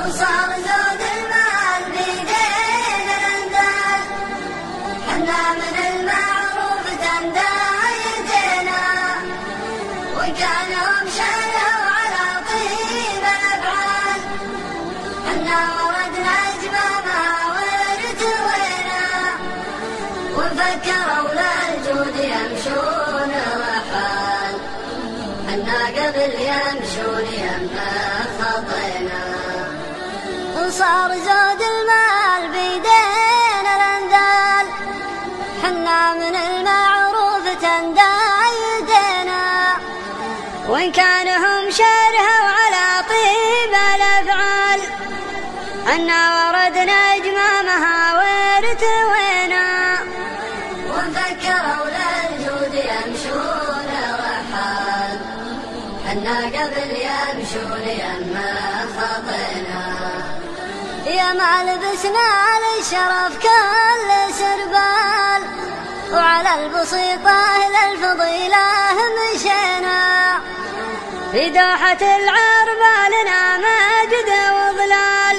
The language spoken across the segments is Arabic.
وصار زود المال بيدينا الأندال، حنا من المعروف تندايتنا، وكانوا مشروا على طيب الأفعال، حنا وردنا أجمامها وارتوينا، وفكروا للجود يمشون رحال، حنا قبل يمشون يمنا خطينا. وصار زود المال بيدينا الأندال، حنا من المعروف تندايدنا، وإن كانهم شرهوا على طيب الأفعال، حنا وردنا أجمامها وارتوينا، وفكروا للجود يمشون رحال، حنا قبل يمشون يما خطينا. يا ما لبسنا للشرف كل سربال، وعلى البسيطة للفضيلة مشينا، في دوحة العربة لنا مجد وظلال،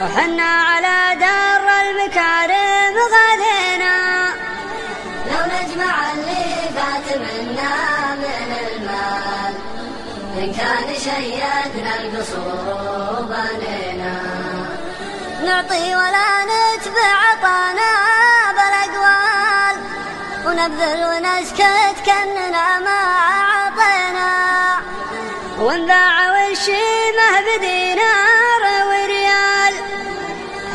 وحنا على دار المكارم غالينا. لو نجمع اللي فات منا من المال، إن كان شيدنا القصور وبنينا، نعطي ولا نتبع عطانا بالأقوال، ونبذل ونسكت كأننا ما عطينا، ونباع والشيمة بدينار وريال،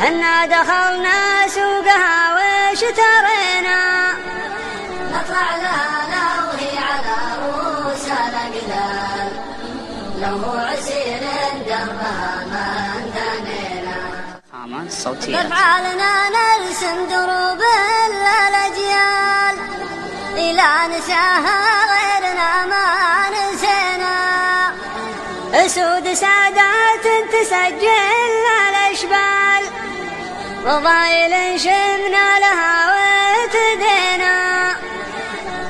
حنا دخلنا سوقها واشترينا، نطلع لها لو هي على رؤوس الأقلال، لو هو عسير دربها ما انثنينا. بأفعالنا نرسم دروب الأجيال، إلى نساها غيرنا ما نسينا، أسود سادات تسجل الأشبال، فضايل شمنا لها وتدينا،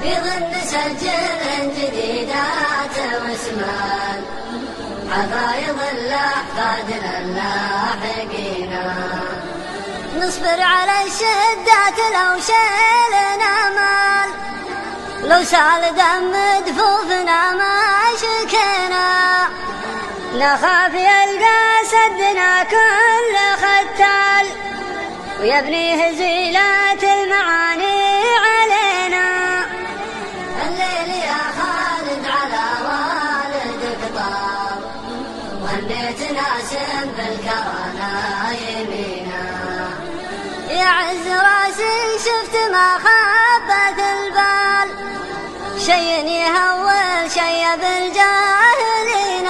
بيض نسجل جديدات واسمال، عفايض الأحفادنا اللاحقين، نصبر على الشدات لو شيلنا مال، لو سال دم دفوفنا ما شكينا، نخاف يلقى سدنا كل ختال، ويبني هزيلات المعاني علينا. الليل يا خالد على والدك طاب، وهنيت ناسم بالكرانة يمينا، يا عز راسي شفت ما خابت البال، شي يهول شي بالجاهلين،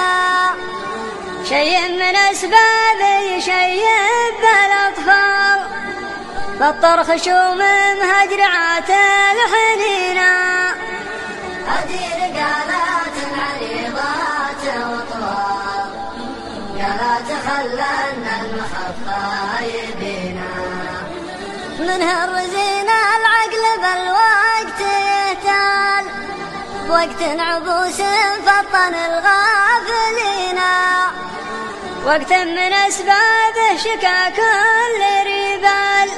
شي من أسباب يشيب الأطفال، فالطرخ شوم مهجرعات الحنينة، أدير قالات عريضات وطوال، قالات خلنا المخفى يبينا، منها الرزينة العقل بالوقت يهتال، وقت عبوس فطن الغافلين، وقت من أسبابه شكا كل ريبال،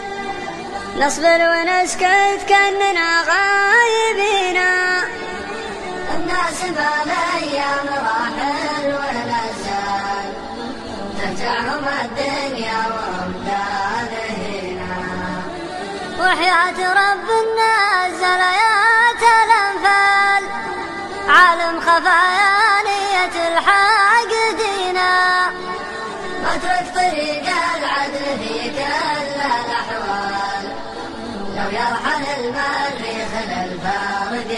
نصبر ونسكت كأننا غايبين، الناس بالأيام راحل ونزال، ترجعهم الدنيا وهم دالهنا، وحياة رب الناس زليات الأنفال، عالم خفايانية الحاقدين، اترك طريق العدل في كل الأحوال، لو يرحل المريخ للفارق